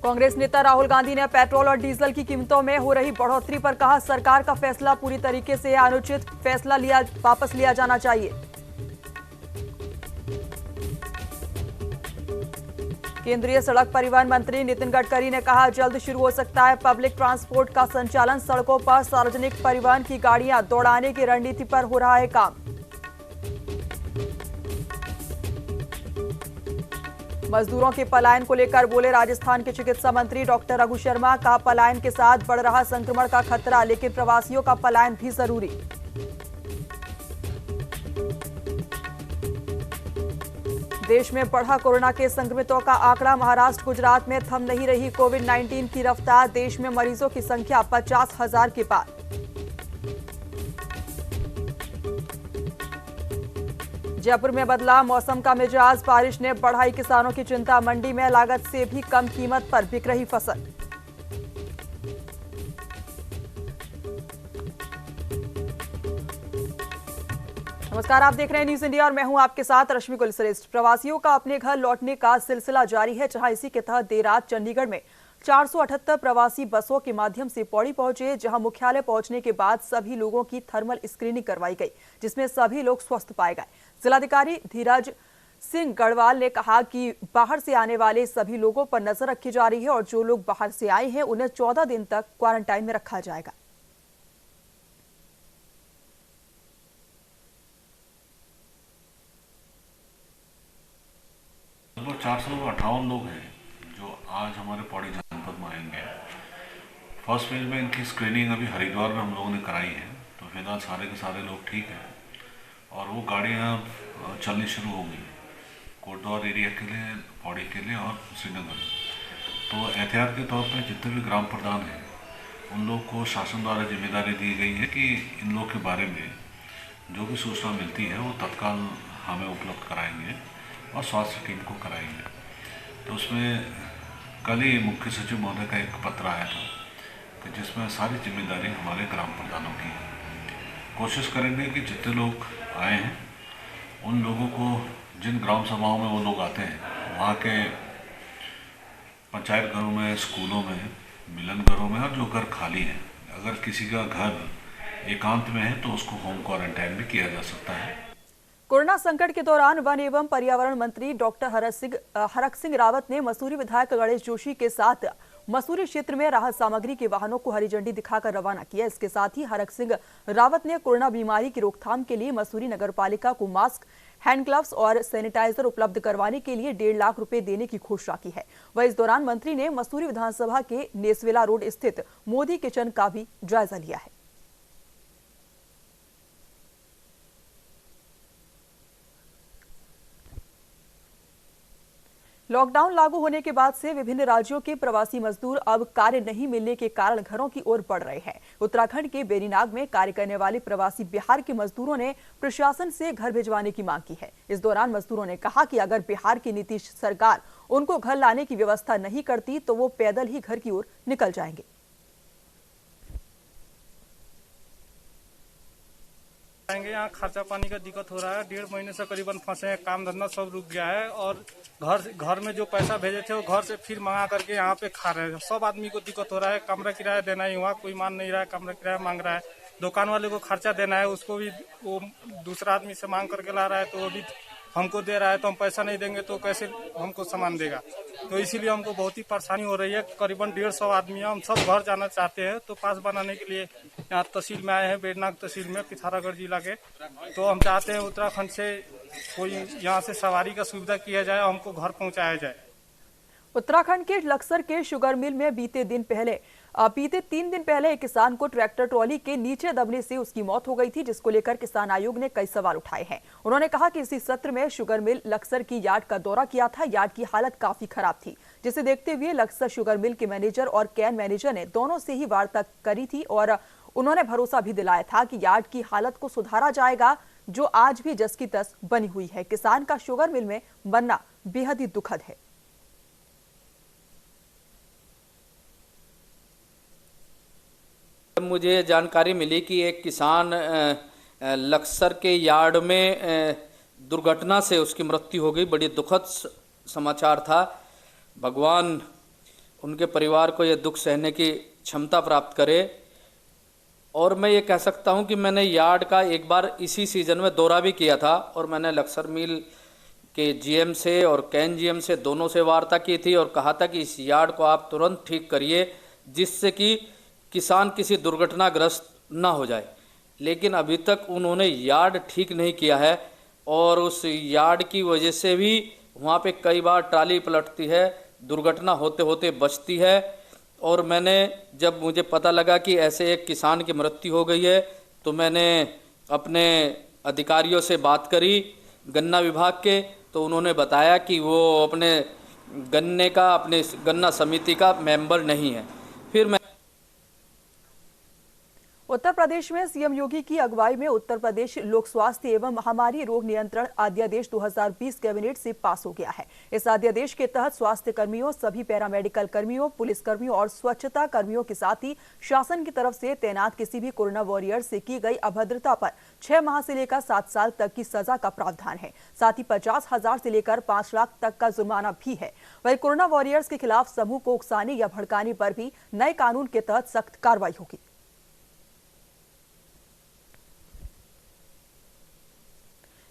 कांग्रेस नेता राहुल गांधी ने पेट्रोल और डीजल की कीमतों में हो रही बढ़ोतरी पर कहा, सरकार का फैसला पूरी तरीके से अनुचित, फैसला वापस लिया जाना चाहिए। केंद्रीय सड़क परिवहन मंत्री नितिन गडकरी ने कहा, जल्द शुरू हो सकता है पब्लिक ट्रांसपोर्ट का संचालन। सड़कों पर सार्वजनिक परिवहन की गाड़ियां दौड़ाने की रणनीति पर हो रहा है काम। मजदूरों के पलायन को लेकर बोले राजस्थान के चिकित्सा मंत्री डॉक्टर रघु शर्मा। कहा, पलायन के साथ बढ़ रहा संक्रमण का खतरा, लेकिन प्रवासियों का पलायन भी जरूरी। देश में बढ़ा कोरोना के संक्रमितों का आंकड़ा। महाराष्ट्र, गुजरात में थम नहीं रही कोविड-19 की रफ्तार। देश में मरीजों की संख्या 50,000 के पार। जयपुर में बदला मौसम का मिजाज। बारिश ने बढ़ाई किसानों की चिंता। मंडी में लागत से भी कम कीमत पर बिक रही फसल। नमस्कार, आप देख रहे हैं न्यूज इंडिया और मैं हूं आपके साथ रश्मि कुलश्रेष्ठ। प्रवासियों का अपने घर लौटने का सिलसिला जारी है, जहां इसी के तहत देर रात चंडीगढ़ में 478 प्रवासी बसों के माध्यम से पौड़ी पहुंचे, जहां मुख्यालय पहुंचने के बाद सभी लोगों की थर्मल स्क्रीनिंग करवाई गई, जिसमें सभी लोग स्वस्थ पाए गए। जिलाधिकारी धीरज सिंह गढ़वाल ने कहा कि बाहर से आने वाले सभी लोगों पर नजर रखी जा रही है और जो लोग बाहर से आए हैं उन्हें 14 दिन तक क्वारंटाइन में रखा जाएगा। लगभग 458 लोग हैं जो आज हमारे पौड़ी जनपद में आएंगे। फर्स्ट फेज में इनकी स्क्रीनिंग अभी हरिद्वार में हम लोगों ने कराई है, तो फिलहाल सारे के सारे लोग ठीक हैं और वो गाड़ियाँ चलनी शुरू हो गई कोटद्वार एरिया के लिए, पौड़ी के लिए और श्रीनगर। तो एहतियात के तौर पर जितने भी ग्राम प्रधान हैं उन लोग को शासन द्वारा जिम्मेदारी दी गई है कि इन लोग के बारे में जो भी सूचना मिलती है वो तत्काल हमें उपलब्ध कराएंगे और स्वास्थ्य टीम को कराएंगे। तो उसमें कल ही मुख्य सचिव महोदय का एक पत्र आया था कि जिसमें सारी जिम्मेदारी हमारे ग्राम प्रधानों की है। कोशिश करेंगे कि जितने लोग आए हैं उन लोगों को, जिन ग्राम सभाओं में वो लोग आते हैं, वहाँ के पंचायत घरों में, स्कूलों में, मिलन घरों में, और जो घर खाली हैं, अगर किसी का घर एकांत में है तो उसको होम क्वारंटाइन भी किया जा सकता है। कोरोना संकट के दौरान वन एवं पर्यावरण मंत्री डॉक्टर हरक सिंह रावत ने मसूरी विधायक गणेश जोशी के साथ मसूरी क्षेत्र में राहत सामग्री के वाहनों को हरी झंडी दिखाकर रवाना किया। इसके साथ ही हरक सिंह रावत ने कोरोना बीमारी की रोकथाम के लिए मसूरी नगरपालिका को मास्क, हैंड ग्लव्स और सैनिटाइजर उपलब्ध करवाने के लिए 1.5 लाख रुपए देने की घोषणा की है। वह इस दौरान मंत्री ने मसूरी विधानसभा के नेसवेला रोड स्थित मोदी किचन का भी जायजा लिया है। लॉकडाउन लागू होने के बाद से विभिन्न राज्यों के प्रवासी मजदूर अब कार्य नहीं मिलने के कारण घरों की ओर बढ़ रहे हैं। उत्तराखंड के बेरीनाग में कार्य करने वाले प्रवासी बिहार के मजदूरों ने प्रशासन से घर भिजवाने की मांग की है। इस दौरान मजदूरों ने कहा कि अगर बिहार की नीतीश सरकार उनको घर लाने की व्यवस्था नहीं करती तो वो पैदल ही घर की ओर निकल जाएंगे। यहाँ खर्चा पानी का दिक्कत हो रहा है। 1.5 महीने से करीबन फंसे हैं, काम धंधा सब रुक गया है और घर में जो पैसा भेजे थे वो घर से फिर मंगा करके यहाँ पे खा रहे हैं। सब आदमी को दिक्कत हो रहा है। कमरा किराया देना ही हुआ, कोई मान नहीं रहा है, कमरा किराया मांग रहा है। दुकान वाले को खर्चा देना है, उसको भी वो दूसरा आदमी से मांग करके ला रहा है, तो वो भी हमको दे रहा है, तो हम पैसा नहीं देंगे तो कैसे हमको सामान देगा। तो इसीलिए हमको बहुत ही परेशानी हो रही है। करीबन 150 आदमी हम सब घर जाना चाहते हैं, तो पास बनाने के लिए यहाँ तहसील में आए हैं, बेरनाग तहसील में, पिथौरागढ़ जिला के। तो हम चाहते हैं उत्तराखंड से कोई यहाँ से सवारी का सुविधा किया जाए, हमको घर पहुँचाया जाए। उत्तराखंड के लक्सर के शुगर मिल में बीते 3 दिन पहले एक किसान को ट्रैक्टर ट्रॉली के नीचे दबने से उसकी मौत हो गई थी, जिसको लेकर किसान आयोग ने कई सवाल उठाए हैं। उन्होंने कहा कि इसी सत्र में शुगर मिल लक्सर की यार्ड का दौरा किया था। यार्ड की हालत काफी खराब थी, जिसे देखते हुए लक्सर शुगर मिल के मैनेजर और कैन मैनेजर ने दोनों से ही वार्ता करी थी और उन्होंने भरोसा भी दिलाया था कि यार्ड की हालत को सुधारा जाएगा, जो आज भी जस की तस बनी हुई है। किसान का शुगर मिल में बनना बेहद ही दुखद है। मुझे जानकारी मिली कि एक किसान लक्सर के यार्ड में दुर्घटना से उसकी मृत्यु हो गई। बड़ी दुखद समाचार था। भगवान उनके परिवार को ये दुख सहने की क्षमता प्राप्त करे। और मैं ये कह सकता हूँ कि मैंने यार्ड का एक बार इसी सीज़न में दौरा भी किया था और मैंने लक्सर मिल के जीएम से और कैन जीएम से दोनों से वार्ता की थी और कहा था कि इस यार्ड को आप तुरंत ठीक करिए जिससे कि किसान किसी दुर्घटनाग्रस्त ना हो जाए। लेकिन अभी तक उन्होंने यार्ड ठीक नहीं किया है और उस यार्ड की वजह से भी वहाँ पे कई बार ट्राली पलटती है, दुर्घटना होते होते बचती है। और मैंने जब मुझे पता लगा कि ऐसे एक किसान की मृत्यु हो गई है तो मैंने अपने अधिकारियों से बात करी गन्ना विभाग के, तो उन्होंने बताया कि वो अपने गन्ना समिति का मेंबर नहीं है। फिर मैं उत्तर प्रदेश में सीएम योगी की अगुवाई में उत्तर प्रदेश लोक स्वास्थ्य एवं महामारी रोग नियंत्रण अध्यादेश 2020 कैबिनेट से पास हो गया है। इस अध्यादेश के तहत स्वास्थ्य कर्मियों, सभी पैरामेडिकल कर्मियों, पुलिस कर्मियों और स्वच्छता कर्मियों के साथ ही शासन की तरफ से तैनात किसी भी कोरोना वॉरियर से की गई अभद्रता पर 6 माह से लेकर 7 साल तक की सजा का प्रावधान है। साथ ही 50,000 से लेकर 5 लाख तक का जुर्माना भी है। वहीं कोरोना वॉरियर्स के खिलाफ समूह को उकसाने या भड़काने पर भी नए कानून के तहत सख्त कार्रवाई होगी।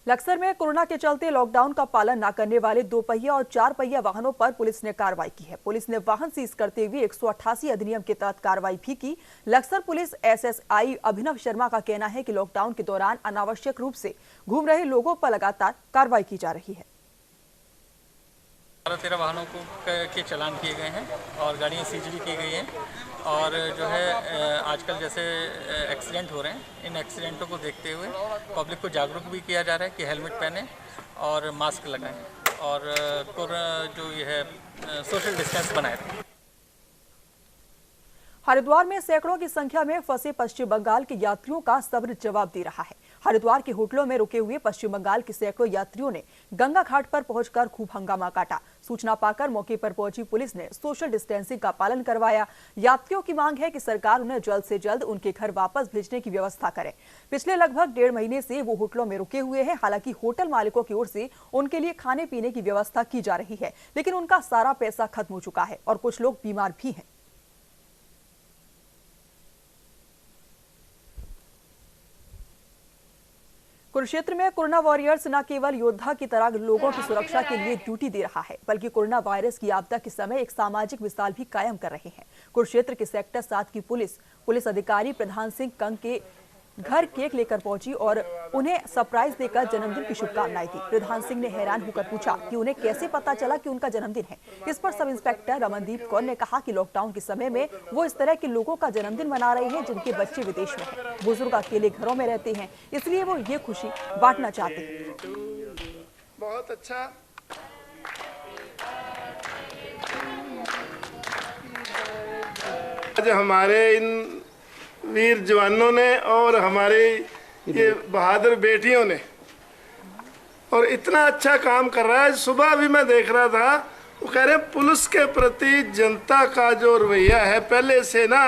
लक्सर में कोरोना के चलते लॉकडाउन का पालन न करने वाले 2 पहिया और 4 पहिया वाहनों पर पुलिस ने कार्रवाई की है। पुलिस ने वाहन सीज करते हुए 188 अधिनियम के तहत कार्रवाई भी की। लक्सर पुलिस एसएसआई अभिनव शर्मा का कहना है कि लॉकडाउन के दौरान अनावश्यक रूप से घूम रहे लोगों पर लगातार कार्रवाई की जा रही है। 13 वाहनों के चालान किए गए हैं और गाड़ियाँ सीज भी की गई हैं। और जो है आजकल जैसे एक्सीडेंट हो रहे हैं, इन एक्सीडेंटों को देखते हुए पब्लिक को जागरूक भी किया जा रहा है कि हेलमेट पहने और मास्क लगाएं और जो ये है सोशल डिस्टेंस बनाए रखें। हरिद्वार में सैकड़ों की संख्या में फंसे पश्चिम बंगाल के यात्रियों का सब्र जवाब दे रहा है। हरिद्वार के होटलों में रुके हुए पश्चिम बंगाल के सैकड़ों यात्रियों ने गंगा घाट पर पहुंचकर खूब हंगामा काटा। सूचना पाकर मौके पर पहुंची पुलिस ने सोशल डिस्टेंसिंग का पालन करवाया। यात्रियों की मांग है कि सरकार उन्हें जल्द से जल्द उनके घर वापस भेजने की व्यवस्था करे। पिछले लगभग 1.5 महीने से वो होटलों में रुके हुए हैं। हालांकि होटल मालिकों की ओर से उनके लिए खाने पीने की व्यवस्था की जा रही है, लेकिन उनका सारा पैसा खत्म हो चुका है और कुछ लोग बीमार भी हैं। कुरुक्षेत्र में कोरोना वॉरियर्स न केवल योद्धा की तरह लोगों की सुरक्षा के लिए ड्यूटी दे रहा है, बल्कि कोरोना वायरस की आपदा के समय एक सामाजिक मिसाल भी कायम कर रहे हैं। कुरुक्षेत्र के सेक्टर 7 की पुलिस अधिकारी प्रधान सिंह कंग के घर केक लेकर पहुंची और उन्हें सरप्राइज देकर जन्मदिन की शुभकामनाएं दी। प्रधान सिंह ने हैरान होकर पूछा कि उन्हें कैसे पता चला कि उनका जन्मदिन है। इस पर सब इंस्पेक्टर रमनदीप कौर ने कहा कि लॉकडाउन के समय में वो इस तरह के लोगों का जन्मदिन मना रहे हैं जिनके बच्चे विदेश में हैं, बुजुर्ग अकेले घरों में रहते हैं, इसलिए वो ये खुशी बांटना चाहते हैं। बहुत अच्छा। आज हमारे इन वीर जवानों ने और हमारी ये बहादुर बेटियों ने और इतना अच्छा काम कर रहा है। सुबह भी मैं देख रहा था, वो कह रहे पुलिस के प्रति जनता का जो रवैया है पहले से ना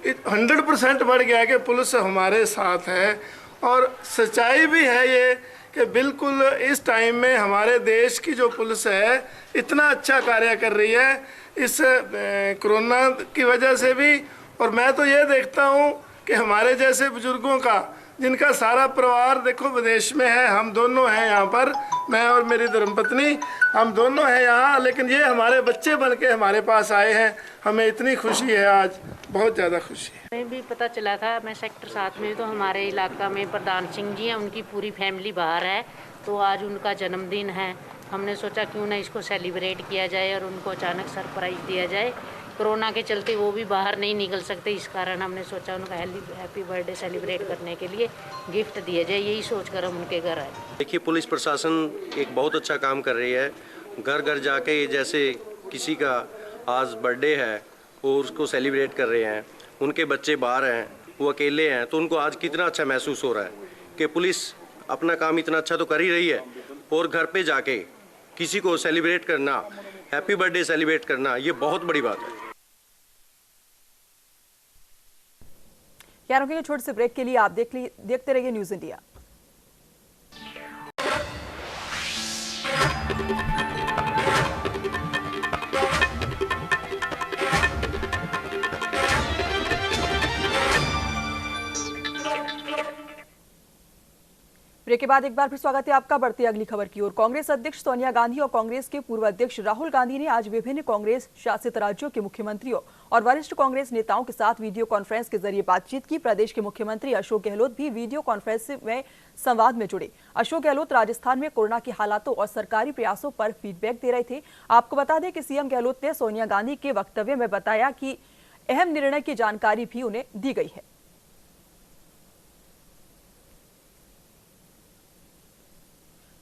100% बढ़ गया कि पुलिस हमारे साथ है। और सच्चाई भी है ये कि बिल्कुल इस टाइम में हमारे देश की जो पुलिस है इतना अच्छा कार्य कर रही है इस कोरोना की वजह से भी। और मैं तो ये देखता हूँ कि हमारे जैसे बुजुर्गों का जिनका सारा परिवार देखो विदेश में है, हम दोनों हैं यहाँ पर, मैं और मेरी धर्मपत्नी, हम दोनों हैं यहाँ, लेकिन ये हमारे बच्चे बन के हमारे पास आए हैं। हमें इतनी खुशी है, आज बहुत ज़्यादा खुशी है। हमें भी पता चला था, मैं सेक्टर 7 में तो हमारे इलाका में प्रधान सिंह जी हैं, उनकी पूरी फैमिली बाहर है, तो आज उनका जन्मदिन है। हमने सोचा क्यों ना इसको सेलिब्रेट किया जाए और उनको अचानक सरप्राइज दिया जाए। कोरोना के चलते वो भी बाहर नहीं निकल सकते, इस कारण हमने सोचा उनका हैप्पी बर्थडे सेलिब्रेट करने के लिए गिफ्ट दिया जाए, यही सोचकर हम उनके घर आए। देखिए, पुलिस प्रशासन एक बहुत अच्छा काम कर रही है। घर घर जाके जैसे किसी का आज बर्थडे है और उसको सेलिब्रेट कर रहे हैं, उनके बच्चे बाहर हैं, वो अकेले हैं, तो उनको आज कितना अच्छा महसूस हो रहा है कि पुलिस अपना काम इतना अच्छा तो कर ही रही है। और घर पे जाके किसी को सेलिब्रेट करना, हैप्पी बर्थडे सेलिब्रेट करना, ये बहुत बड़ी बात है। यारों के छोटे से ब्रेक के लिए आप देखते रहिए न्यूज़ इंडिया। ब्रेक के बाद एक बार फिर स्वागत है आपका। बढ़ती अगली खबर की ओर। कांग्रेस अध्यक्ष सोनिया गांधी और कांग्रेस के पूर्व अध्यक्ष राहुल गांधी ने आज विभिन्न कांग्रेस शासित राज्यों के मुख्यमंत्रियों और वरिष्ठ कांग्रेस नेताओं के साथ वीडियो कॉन्फ्रेंस के जरिए बातचीत की। प्रदेश के मुख्यमंत्री अशोक गहलोत भी वीडियो कॉन्फ्रेंस में संवाद में जुड़े। अशोक गहलोत राजस्थान में कोरोना के हालातों और सरकारी प्रयासों पर फीडबैक दे रहे थे। आपको बता दें कि सीएम गहलोत ने सोनिया गांधी के वक्तव्य में बताया कि अहम निर्णय की जानकारी भी उन्हें दी गई है।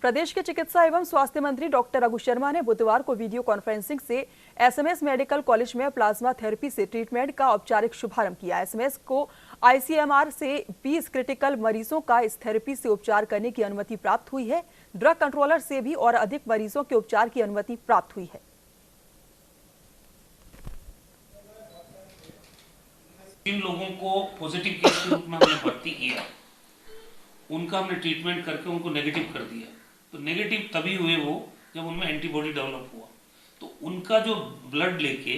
प्रदेश के चिकित्सा एवं स्वास्थ्य मंत्री डॉक्टर रघु शर्मा ने बुधवार को वीडियो कॉन्फ्रेंसिंग से एसएमएस मेडिकल कॉलेज में प्लाज्मा थेरेपी से ट्रीटमेंट का औपचारिक शुभारंभ किया। एसएमएस को आईसीएमआर से 20 क्रिटिकल मरीजों का इस थेरेपी से उपचार करने की अनुमति प्राप्त हुई है। ड्रग कंट्रोलर से भी और अधिक मरीजों के उपचार की अनुमति प्राप्त हुई है। जिन लोगों को पॉजिटिव केस के रूप में हमने भर्ती किया, उनका हमने ट्रीटमेंट करके उनको नेगेटिव कर दिया। तो नेगेटिव तभी हुए वो जब उनमें एंटीबॉडी डेवलप हुआ। तो उनका जो ब्लड लेके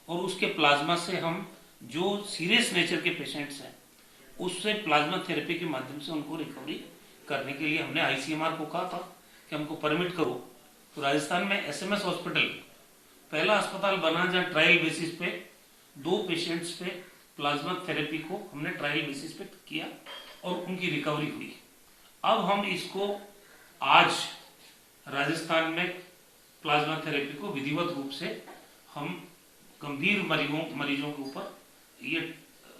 और उसके प्लाज्मा से हम जो सीरियस नेचर के पेशेंट्स हैं, उससे प्लाज्मा थेरेपी के माध्यम से उनको रिकवरी करने के लिए हमने आईसीएमआर को कहा था कि हमको परमिट करो। तो राजस्थान में एसएमएस हॉस्पिटल पहला अस्पताल बना जहाँ ट्रायल बेसिस पे 2 पेशेंट्स पे प्लाज्मा थेरेपी को हमने ट्रायल बेसिस पे किया और उनकी रिकवरी हुई। अब हम इसको आज राजस्थान में प्लाज्मा थेरेपी को विधिवत रूप से हम गंभीर मरीजों के ऊपर ये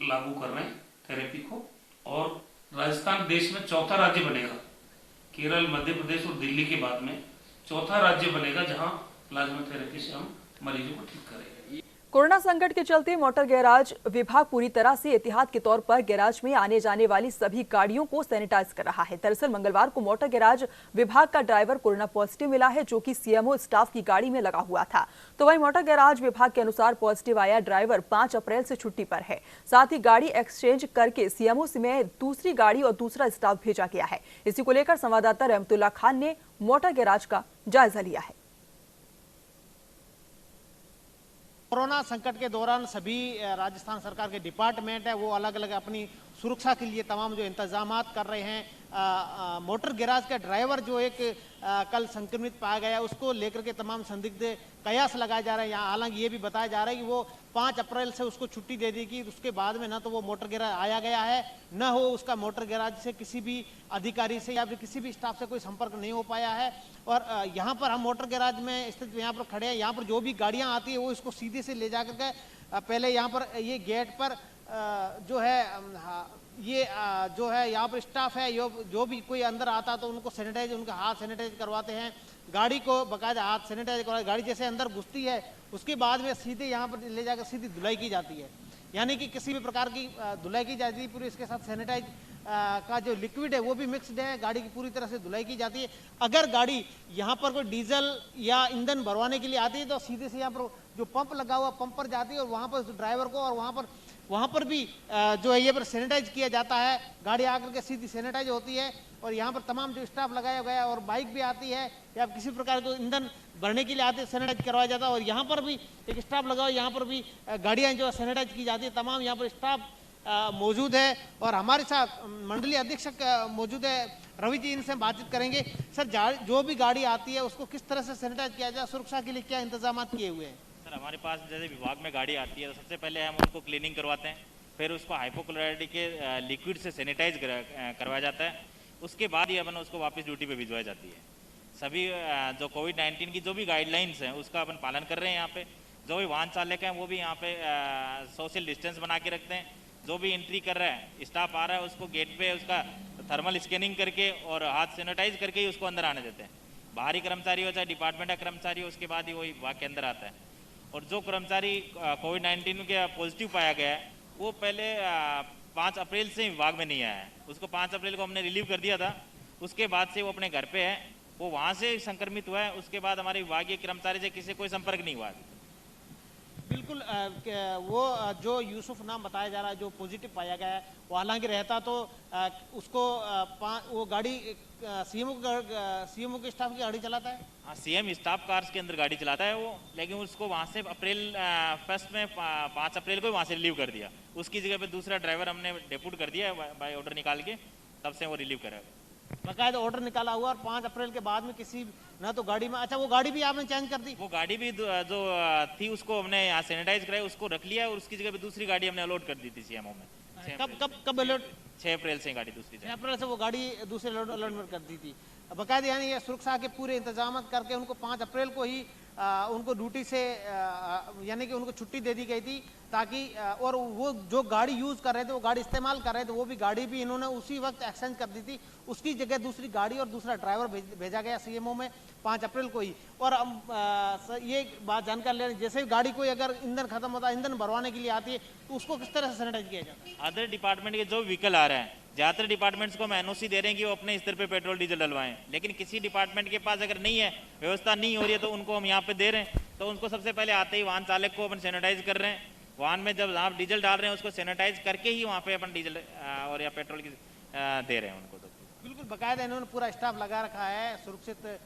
लागू कर रहे हैं थेरेपी को। और राजस्थान देश में चौथा राज्य बनेगा, केरल, मध्य प्रदेश और दिल्ली के बाद में चौथा राज्य बनेगा जहां प्लाज्मा थेरेपी से हम मरीजों को ठीक करेंगे। कोरोना संकट के चलते मोटर गैराज विभाग पूरी तरह से एहतियात के तौर पर गैराज में आने जाने वाली सभी गाड़ियों को सैनिटाइज कर रहा है। दरअसल मंगलवार को मोटर गैराज विभाग का ड्राइवर कोरोना पॉजिटिव मिला है, जो कि सीएमओ स्टाफ की गाड़ी में लगा हुआ था। तो वहीं मोटर गैराज विभाग के अनुसार पॉजिटिव आया ड्राइवर 5 अप्रैल से छुट्टी पर है। साथ ही गाड़ी एक्सचेंज करके सीएमओ में दूसरी गाड़ी और दूसरा स्टाफ भेजा गया है। इसी को लेकर संवाददाता रहमतुल्लाह खान ने मोटर गैराज का जायजा लिया है। कोरोना संकट के दौरान सभी राजस्थान सरकार के डिपार्टमेंट है वो अलग अलग अपनी सुरक्षा के लिए तमाम जो इंतजामात कर रहे हैं। मोटर गैराज का ड्राइवर जो एक कल संक्रमित पाया गया, उसको लेकर के तमाम संदिग्ध कयास लगाए जा रहे हैं। यहाँ हालांकि ये भी बताया जा रहा है कि वो 5 अप्रैल से उसको छुट्टी दे दी कि उसके बाद में ना तो वो मोटर गैराज आया गया है, न हो उसका मोटर गैराज से किसी भी अधिकारी से या फिर किसी भी स्टाफ से कोई संपर्क नहीं हो पाया है। और यहाँ पर हम मोटर गैराज में स्थित यहाँ पर खड़े हैं। यहाँ पर जो भी गाड़ियाँ आती है वो इसको सीधे से ले जा करके पहले यहाँ पर ये गेट पर जो है ये जो है यहाँ पर स्टाफ है, जो भी कोई अंदर आता तो उनको सैनिटाइज, उनका हाथ सैनिटाइज करवाते हैं। गाड़ी को बाकायदा हाथ सैनिटाइज करवा, गाड़ी जैसे अंदर घुसती है उसके बाद में सीधे यहाँ पर ले जाकर सीधी धुलाई की जाती है। यानी कि किसी भी प्रकार की धुलाई की जाती है पूरी, इसके साथ सैनिटाइज का जो लिक्विड है वो भी मिक्सड है। गाड़ी की पूरी तरह से धुलाई की जाती है। अगर गाड़ी यहाँ पर कोई डीजल या ईंधन भरवाने के लिए आती है तो सीधे से यहाँ पर जो पंप लगा हुआ पंप पर जाती है और वहाँ पर ड्राइवर को और वहाँ पर भी जो है ये पर सैनिटाइज किया जाता है। गाड़ी आकर के सीधी सैनिटाइज होती है और यहाँ पर तमाम जो स्टाफ लगाया गया और बाइक भी आती है या किसी प्रकार को ईंधन भरने के लिए आते हैं, सैनिटाइज करवाया जाता है। और यहाँ पर भी एक स्टाफ लगा हुआ, यहाँ पर भी गाड़ियाँ जो सैनिटाइज की जाती है। तमाम यहाँ पर स्टाफ मौजूद है और हमारे साथ मंडलीय अधीक्षक मौजूद है रवि जी, इनसे बातचीत करेंगे। सर, जो भी गाड़ी आती है उसको किस तरह से सैनिटाइज किया जाए, सुरक्षा के लिए क्या इंतजाम किए हुए हैं? सर, हमारे पास जैसे विभाग में गाड़ी आती है तो सबसे पहले हम उनको क्लीनिंग करवाते हैं, फिर उसको हाइपोक्लोराइड के लिक्विड से सैनिटाइज करवाया जाता है। उसके बाद ही अपन उसको वापस ड्यूटी पे भिजवाई जाती है। सभी जो कोविड-19 की जो भी गाइडलाइंस हैं उसका अपन पालन कर रहे हैं। यहाँ पे जो भी वाहन चालक हैं वो भी यहाँ पे सोशल डिस्टेंस बना के रखते हैं। जो भी एंट्री कर रहा है, स्टाफ आ रहा है, उसको गेट पे उसका थर्मल स्कैनिंग करके और हाथ सैनिटाइज करके ही उसको अंदर आने देते हैं। बाहरी कर्मचारी हो चाहे डिपार्टमेंट का कर्मचारी हो, उसके बाद ही वही विभाग के अंदर आता है। और जो कर्मचारी कोविड-19 के पॉजिटिव पाया गया है वो पहले 5 अप्रैल से विभाग में नहीं आया है। उसको 5 अप्रैल को हमने रिलीव कर दिया था। उसके बाद से वो अपने घर पे है, वो वहाँ से संक्रमित हुआ है। उसके बाद हमारे विभागीय कर्मचारी से किसी कोई संपर्क नहीं हुआ। बिल्कुल वो जो यूसुफ नाम बताया जा रहा है जो पॉजिटिव पाया गया है, वो हालांकि रहता तो उसको वो गाड़ी सीएमओ के स्टाफ की गाड़ी चलाता है। हाँ, सीएम स्टाफ कार्स के अंदर गाड़ी चलाता है वो, लेकिन उसको वहाँ से अप्रैल फर्स्ट में 5 अप्रैल को वहाँ से रिलीव कर दिया। उसकी जगह पे दूसरा ड्राइवर हमने डेप्यूट कर दिया बाय ऑर्डर निकाल के, तब से वो रिलीव करा। बाकायदा ऑर्डर निकाला हुआ और 5 अप्रैल के बाद में किसी ना तो गाड़ी में, अच्छा वो गाड़ी भी आपने चेंज कर दी? वो गाड़ी भी जो थी उसको हमने यहाँ सैनिटाइज कराई, उसको रख लिया और उसकी जगह पे दूसरी गाड़ी हमने अलॉट कर दी थी सीएमओ में। कब अलॉट? 6 अप्रैल से गाड़ी दूसरी 6 अप्रैल से वो गाड़ी दूसरे अलॉटमेंट कर दी थी। बाकायदा यानी ये सुरक्षा के पूरे इंतजाम करके उनको 5 अप्रैल को ही उनको ड्यूटी से यानी कि उनको छुट्टी दे दी गई थी, ताकि और वो जो गाड़ी यूज़ कर रहे थे, वो गाड़ी इस्तेमाल कर रहे थे, वो भी गाड़ी भी इन्होंने उसी वक्त एक्सचेंज कर दी थी। उसकी जगह दूसरी गाड़ी और दूसरा ड्राइवर भेजा गया सीएमओ में 5 अप्रैल को ही। और ये बात जानकर ले रहे, जैसे गाड़ी कोई अगर ईंधन खत्म होता है, ईंधन भरवाने के लिए आती है, तो उसको किस तरह से सैनिटाइज किया जाता है? अदर डिपार्टमेंट के जो व्हीकल आ रहे हैं, ज़्यादातर डिपार्टमेंट्स को हम एनओसी दे रहे हैं कि वो अपने स्तर पे पेट्रोल डीजल डलवाएं, लेकिन किसी डिपार्टमेंट के पास अगर नहीं है, व्यवस्था नहीं हो रही है, तो उनको हम यहाँ पे दे रहे हैं। तो उनको सबसे पहले आते ही वाहन चालक को अपन सैनिटाइज कर रहे हैं। वाहन में जब आप डीजल डाल रहे हैं उसको सैनिटाइज करके ही वहाँ पे अपन डीजल और या पेट्रोल की दे रहे हैं उनको। तो बिल्कुल बाकायदा इन्होंने पूरा स्टाफ लगा रखा है, सुरक्षित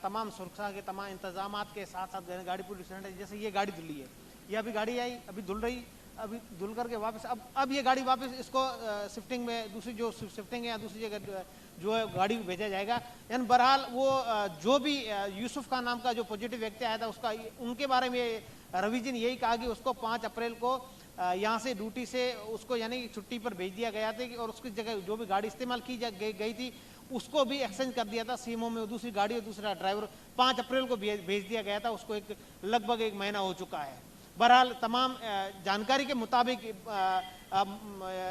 तमाम सुरक्षा के तमाम इंतजाम के साथ साथ गाड़ी पूरी सैनिटाइज। जैसे ये गाड़ी धुली है, ये अभी गाड़ी आई, अभी धुल रही, अभी धुल करके वापस अब ये गाड़ी वापस इसको शिफ्टिंग में दूसरी जो शिफ्टिंग है या दूसरी जगह जो है गाड़ी भेजा जाएगा। यानी बहरहाल वो जो भी यूसुफ खान नाम का जो पॉजिटिव व्यक्ति आया था उसका उनके बारे में रवि जी ने यही कहा कि उसको 5 अप्रैल को यहाँ से ड्यूटी से उसको यानी छुट्टी पर भेज दिया गया था और उसकी जगह जो भी गाड़ी इस्तेमाल की गई थी उसको भी एक्सचेंज कर दिया था सीएमओ में, दूसरी गाड़ी और दूसरा ड्राइवर 5 अप्रैल को भेज दिया गया था। उसको लगभग 1 महीना हो चुका है। बहरहाल तमाम जानकारी के मुताबिक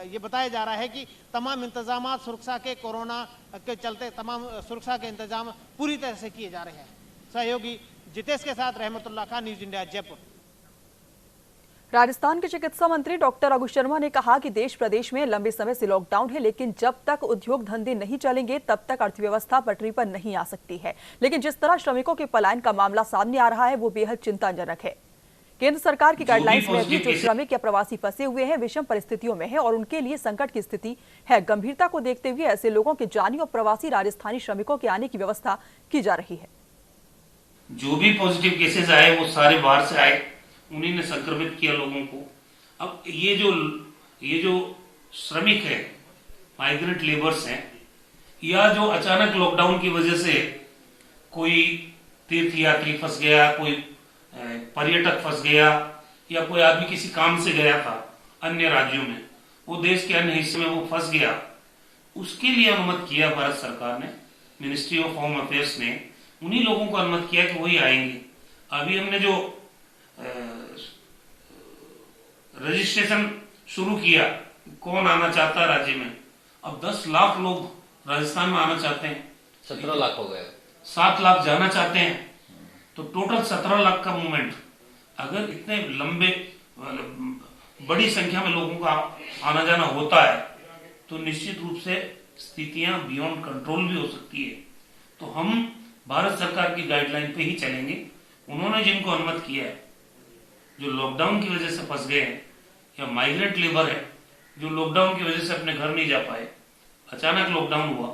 ये बताया जा रहा है कि तमाम इंतजाम सुरक्षा के, कोरोना के चलते तमाम सुरक्षा के इंतजाम पूरी तरह से किए जा रहे हैं। सहयोगी जितेश के साथ रहमतुल्लाह खान, न्यूज़ इंडिया, जयपुर। राजस्थान के चिकित्सा मंत्री डॉक्टर रघु शर्मा ने कहा कि देश प्रदेश में लंबे समय से लॉकडाउन है, लेकिन जब तक उद्योग धंधे नहीं चलेंगे तब तक अर्थव्यवस्था पटरी पर नहीं आ सकती है। लेकिन जिस तरह श्रमिकों के पलायन का मामला सामने आ रहा है वो बेहद चिंताजनक है। केंद्र सरकार की गाइडलाइंस में भी जो श्रमिक या प्रवासी फंसे हुए हैं विषम परिस्थितियों में है और उनके लिए संकट की स्थिति है। गंभीरता को देखते हुए ऐसे लोगों के जानी और प्रवासी राजस्थानी श्रमिकों के आने की व्यवस्था की जा रही है। जो भी पॉजिटिव केसेस आए वो सारे बाहर से आए, उन्हीं ने संक्रमित किया लोगों को। अब ये जो श्रमिक है, माइग्रेंट लेबर्स हैं, या जो अचानक लॉकडाउन की वजह से कोई तीर्थ यात्री फंस गया, कोई पर्यटक फंस गया, या कोई आदमी किसी काम से गया था अन्य राज्यों में, वो देश के अन्य हिस्से में वो फंस गया, उसके लिए अनुमति किया भारत सरकार ने, मिनिस्ट्री ऑफ होम अफेयर्स ने उन्हीं लोगों को अनुमति किया कि वही आएंगे। अभी हमने जो रजिस्ट्रेशन शुरू किया, कौन आना चाहता है राज्य में, अब 10 लाख लोग राजस्थान में आना चाहते हैं, 17 लाख हो गए, 7 लाख जाना चाहते हैं, तो टोटल 17 लाख का मूवमेंट। अगर इतने लंबे बड़ी संख्या में लोगों का आना जाना होता है तो निश्चित रूप से स्थितियां बियॉन्ड कंट्रोल भी हो सकती है। तो हम भारत सरकार की गाइडलाइन पे ही चलेंगे। उन्होंने जिनको अनुमति किया है, जो लॉकडाउन की वजह से फंस गए हैं या माइग्रेंट लेबर है जो लॉकडाउन की वजह से अपने घर नहीं जा पाए, अचानक लॉकडाउन हुआ,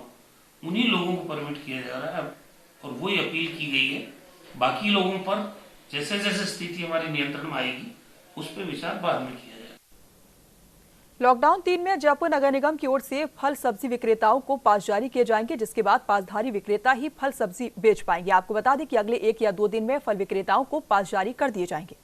उन्हीं लोगों को परमिट किया जा रहा है और वही अपील की गई है। बाकी लोगों पर जैसे जैसे स्थिति हमारे नियंत्रण में आएगी उस पर विचार बाद में किया जाएगा। लॉकडाउन 3 में जयपुर नगर निगम की ओर से फल सब्जी विक्रेताओं को पास जारी किए जाएंगे, जिसके बाद पासधारी विक्रेता ही फल सब्जी बेच पाएंगे। आपको बता दें कि अगले 1 या 2 दिन में फल विक्रेताओं को पास जारी कर दिए जाएंगे।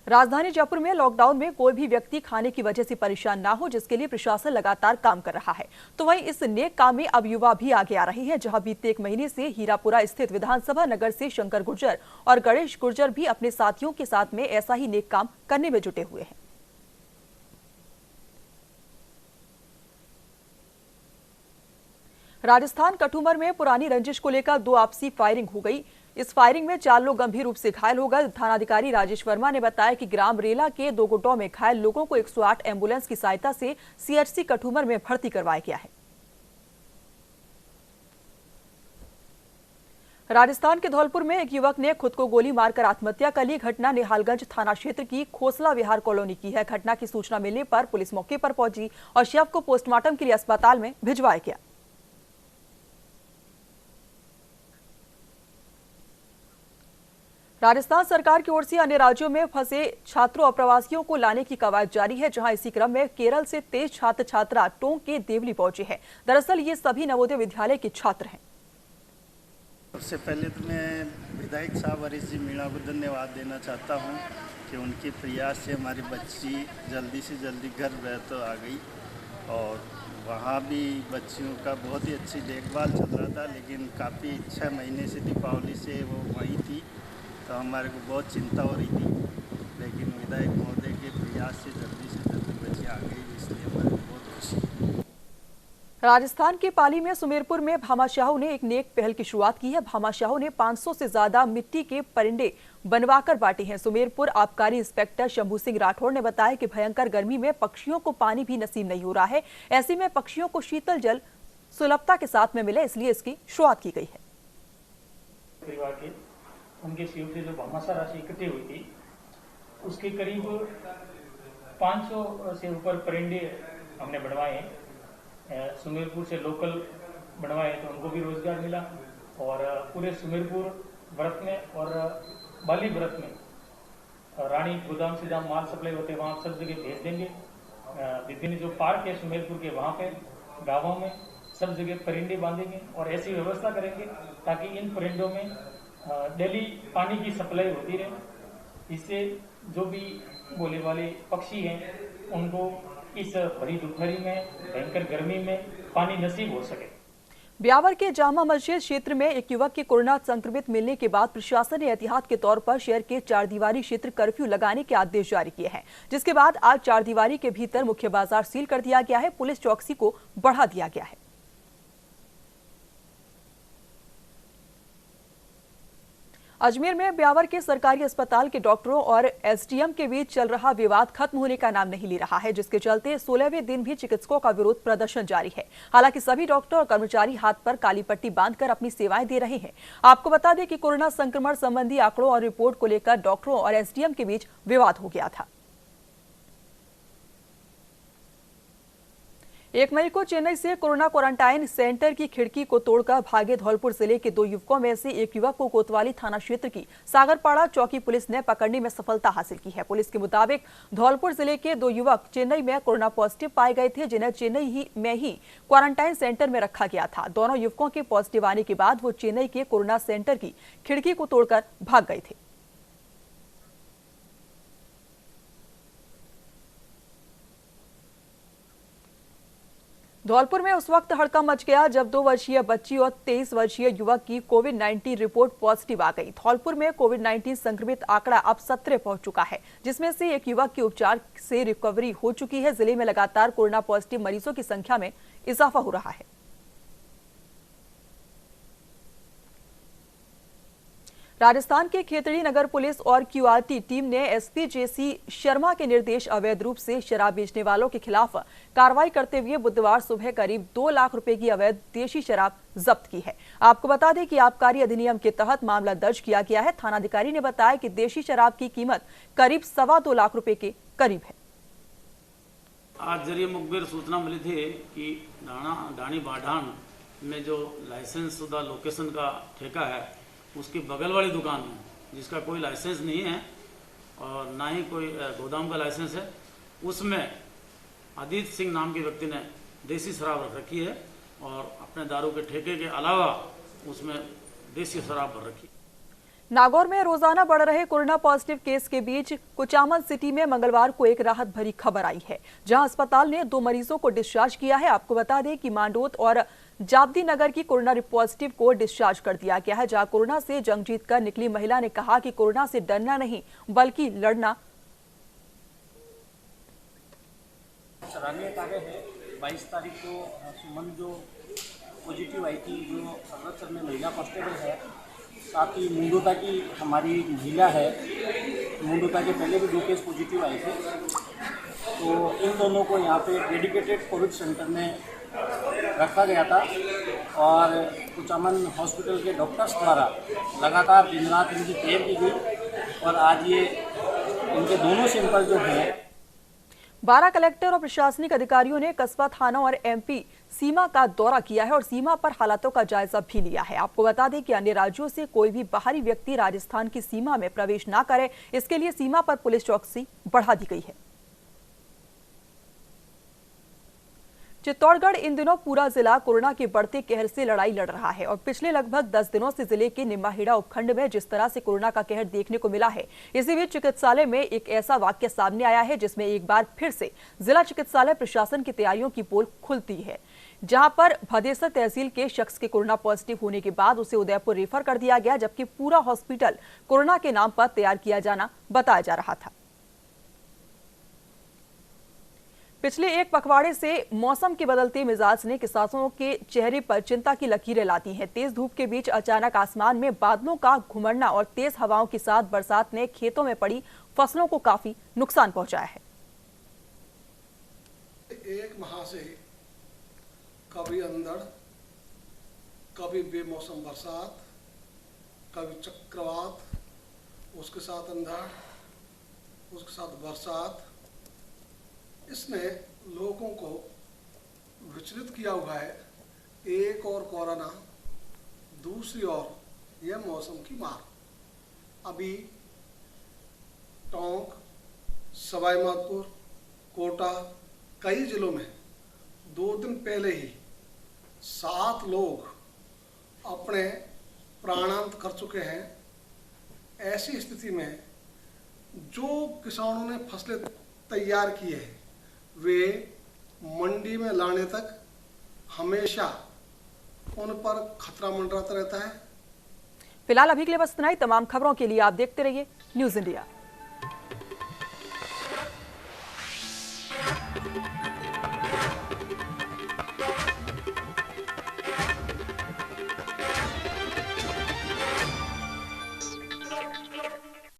राजधानी जयपुर में लॉकडाउन में कोई भी व्यक्ति खाने की वजह से परेशान ना हो, जिसके लिए प्रशासन लगातार काम कर रहा है। तो वहीं इस नेक काम में अब युवा भी आगे आ रहे हैं, जहां बीते 1 महीने से हीरापुरा स्थित विधानसभा नगर से शंकर गुर्जर और गणेश गुर्जर भी अपने साथियों के साथ में ऐसा ही नेक काम करने में जुटे हुए हैं। राजस्थान कठुमर में पुरानी रंजिश को लेकर 2 आपसी फायरिंग हो गई। इस फायरिंग में 4 लोग गंभीर रूप से घायल हो गए। थानाधिकारी राजेश वर्मा ने बताया कि ग्राम रेला के 2 गुटों में घायल लोगों को 108 एम्बुलेंस की सहायता से सीएचसी कठुमर में भर्ती करवाया गया है। राजस्थान के धौलपुर में एक युवक ने खुद को गोली मारकर आत्महत्या कर ली। घटना निहालगंज थाना क्षेत्र की खोसला विहार कॉलोनी की है। घटना की सूचना मिलने पर पुलिस मौके पर पहुंची और शव को पोस्टमार्टम के लिए अस्पताल में भिजवाया गया। राजस्थान सरकार की ओर से अन्य राज्यों में फंसे छात्रों और प्रवासियों को लाने की कवायद जारी है, जहां इसी क्रम में केरल से 23 छात्र छात्रा टोंक के देवली पहुंचे हैं। दरअसल ये सभी नवोदय विद्यालय के छात्र हैं। सबसे पहले तो मैं विधायक साहब हरीश जी मीणा को धन्यवाद देना चाहता हूं कि उनके प्रयास से हमारी बच्ची जल्दी से जल्दी घर तो आ गई और वहाँ भी बच्चियों का बहुत ही अच्छी देखभाल चल रहा था, लेकिन काफ़ी 6 महीने से दीपावली से वो वहीं थी, तो हमारे को बहुत चिंता हो रही थी, लेकिन विधायक महोदय के प्रयास से जल्दी बच्ची आ गई, इसलिए हमारे को बहुत खुशी है। राजस्थान के पाली में सुमेरपुर में भामाशाहों ने एक नेक पहल की शुरुआत की है। भामाशाहों ने 500 से ज्यादा मिट्टी के परिंदे बनवाकर बांटे हैं। सुमेरपुर आबकारी इंस्पेक्टर शंभू सिंह राठौर ने बताया कि भयंकर गर्मी में पक्षियों को पानी भी नसीब नहीं हो रहा है। ऐसे में पक्षियों को शीतल जल सुलभता के साथ में मिले, इसलिए इसकी शुरुआत की गई है। परिवार के उनके सहयोग से जो भामाशाह राशि इकट्ठी हुई थी, उसके करीब 500 से ऊपर परिंदे हमने बनवाए हैं। सुमेरपुर से लोकल बनवाए तो उनको भी रोजगार मिला और पूरे सुमेरपुर व्रत में और बाली व्रत में रानी गोदाम से जहाँ माल सप्लाई होते हैं वहाँ सब जगह भेज देंगे। विभिन्न जो पार्क है सुमेरपुर के वहाँ पे गाँवों में सब जगह परिंदे बांधेंगे और ऐसी व्यवस्था करेंगे ताकि इन परिंदों में डेली पानी की सप्लाई होती रहे। इससे जो भी बोले वाले पक्षी हैं उनको इस भरी दोपहरी में भयंकर गर्मी में पानी नसीब हो सके। ब्यावर के जामा मस्जिद क्षेत्र में एक युवक के कोरोना संक्रमित मिलने के बाद प्रशासन ने एहतियात के तौर पर शहर के 4 दीवारी क्षेत्र कर्फ्यू लगाने के आदेश जारी किए हैं, जिसके बाद आज 4 दीवारी के भीतर मुख्य बाजार सील कर दिया गया है। पुलिस चौकसी को बढ़ा दिया गया है। अजमेर में ब्यावर के सरकारी अस्पताल के डॉक्टरों और एसडीएम के बीच चल रहा विवाद खत्म होने का नाम नहीं ले रहा है, जिसके चलते 16वें दिन भी चिकित्सकों का विरोध प्रदर्शन जारी है। हालांकि सभी डॉक्टर और कर्मचारी हाथ पर काली पट्टी बांधकर अपनी सेवाएं दे रहे हैं। आपको बता दें कि कोरोना संक्रमण संबंधी आंकड़ों और रिपोर्ट को लेकर डॉक्टरों और एसडीएम के बीच विवाद हो गया था। 1 मई को चेन्नई से कोरोना क्वारंटाइन सेंटर की खिड़की को तोड़कर भागे धौलपुर जिले के 2 युवकों में से एक युवक को कोतवाली थाना क्षेत्र की सागरपाड़ा चौकी पुलिस ने पकड़ने में सफलता हासिल की है। पुलिस के मुताबिक धौलपुर जिले के 2 युवक चेन्नई में कोरोना पॉजिटिव पाए गए थे, जिन्हें चेन्नई में ही क्वारंटाइन सेंटर में रखा गया था। दोनों युवकों के पॉजिटिव आने के बाद वो चेन्नई के कोरोना सेंटर की खिड़की को तोड़कर भाग गए थे। धौलपुर में उस वक्त हड़कंप मच गया जब 2 वर्षीय बच्ची और 23 वर्षीय युवक की कोविड-19 रिपोर्ट पॉजिटिव आ गई। धौलपुर में कोविड-19 संक्रमित आंकड़ा अब 17 पहुंच चुका है, जिसमें से एक युवक की उपचार से रिकवरी हो चुकी है। जिले में लगातार कोरोना पॉजिटिव मरीजों की संख्या में इजाफा हो रहा है। राजस्थान के खेतड़ी नगर पुलिस और क्यूआरटी टीम ने एसपी जेसी शर्मा के निर्देश अवैध रूप से शराब बेचने वालों के खिलाफ कार्रवाई करते हुए बुधवार सुबह करीब 2 लाख रुपए की अवैध देशी शराब जब्त की है। आपको बता दें कि आबकारी अधिनियम के तहत मामला दर्ज किया गया है। थानाधिकारी ने बताया कि देशी शराब की कीमत करीब 2.25 लाख रुपए के करीब है। आज जरिए मुखबिर सूचना मिली थी कि डाणी बाढ़ान में जो लाइसेंस शुदा लोकेशन का ठेका है, उसकी बगल वाली दुकान में, जिसका कोई लाइसेंस नहीं है और ना ही कोई गोदाम का लाइसेंस है, उसमें आदित्य सिंह नाम के व्यक्ति ने देसी शराब रख रखी है और अपने दारू के ठेके के अलावा उसमें देसी शराब भर रखी है। नागौर में रोजाना बढ़ रहे कोरोना पॉजिटिव केस के बीच कुचामन सिटी में मंगलवार को एक राहत भरी खबर आई है, जहां अस्पताल ने 2 मरीजों को डिस्चार्ज किया है। आपको बता दें कि मांडोत और जाबदी नगर की कोरोना पॉजिटिव को डिस्चार्ज कर दिया गया है, जहां कोरोना से जंग जीतकर निकली महिला ने कहा कि कोरोना से डरना नहीं बल्कि लड़ना। 22 तारीख को सुमन जो पॉजिटिव आई थी, जो संरक्षण में महिला कांस्टेबल है, साथ ही मुंडोता की हमारी महिला है, मुंडोता के पहले भी 2 केस पॉजिटिव आए थे। तो इन दोनों को यहाँ पे डेडिकेटेड कोविड सेंटर में रखा गया था और कुचामन हॉस्पिटल के डॉक्टर्स द्वारा लगातार दिन रात इनकी केयर की गई और आज ये इनके दोनों सैंपल जो हैं। 12 कलेक्टर और प्रशासनिक अधिकारियों ने कस्बा थाना और एमपी सीमा का दौरा किया है और सीमा पर हालातों का जायजा भी लिया है। आपको बता दें कि अन्य राज्यों से कोई भी बाहरी व्यक्ति राजस्थान की सीमा में प्रवेश न करे, इसके लिए सीमा पर पुलिस चौकसी बढ़ा दी गई है। चित्तौड़गढ़ इन दिनों पूरा जिला कोरोना के बढ़ते कहर से लड़ाई लड़ रहा है और पिछले लगभग 10 दिनों से जिले के निम्माहेड़ा उपखंड में जिस तरह से कोरोना का कहर देखने को मिला है, इसी बीच चिकित्सालय में एक ऐसा वाक्य सामने आया है जिसमें एक बार फिर से जिला चिकित्सालय प्रशासन की तैयारियों की पोल खुलती है, जहां पर भदेसर तहसील के शख्स के कोरोना पॉजिटिव होने के बाद उसे उदयपुर रेफर कर दिया गया, जबकि पूरा हॉस्पिटल कोरोना के नाम पर तैयार किया जाना बताया जा रहा था। पिछले एक पखवाड़े से मौसम के बदलते मिजाज ने किसानों के चेहरे पर चिंता की लकीरें लाती हैं। तेज धूप के बीच अचानक आसमान में बादलों का घुमड़ना और तेज हवाओं के साथ बरसात ने खेतों में पड़ी फसलों को काफी नुकसान पहुंचाया है। एक माह से कभी अंधड़, कभी बेमौसम बरसात, कभी चक्रवात, उसके साथ अंधड़, उसके साथ बरसात, इसने लोगों को विचलित किया हुआ है। एक और कोरोना, दूसरी ओर यह मौसम की मार। अभी टोंक, सवाई माधोपुर, कोटा, कई जिलों में 2 दिन पहले ही 7 लोग अपने प्राणांत कर चुके हैं। ऐसी स्थिति में जो किसानों ने फसलें तैयार की है, वे मंडी में लाने तक हमेशा उन पर खतरा मंडराता रहता है। फिलहाल अभी के लिए बस इतना ही। तमाम खबरों के लिए आप देखते रहिए न्यूज़ इंडिया।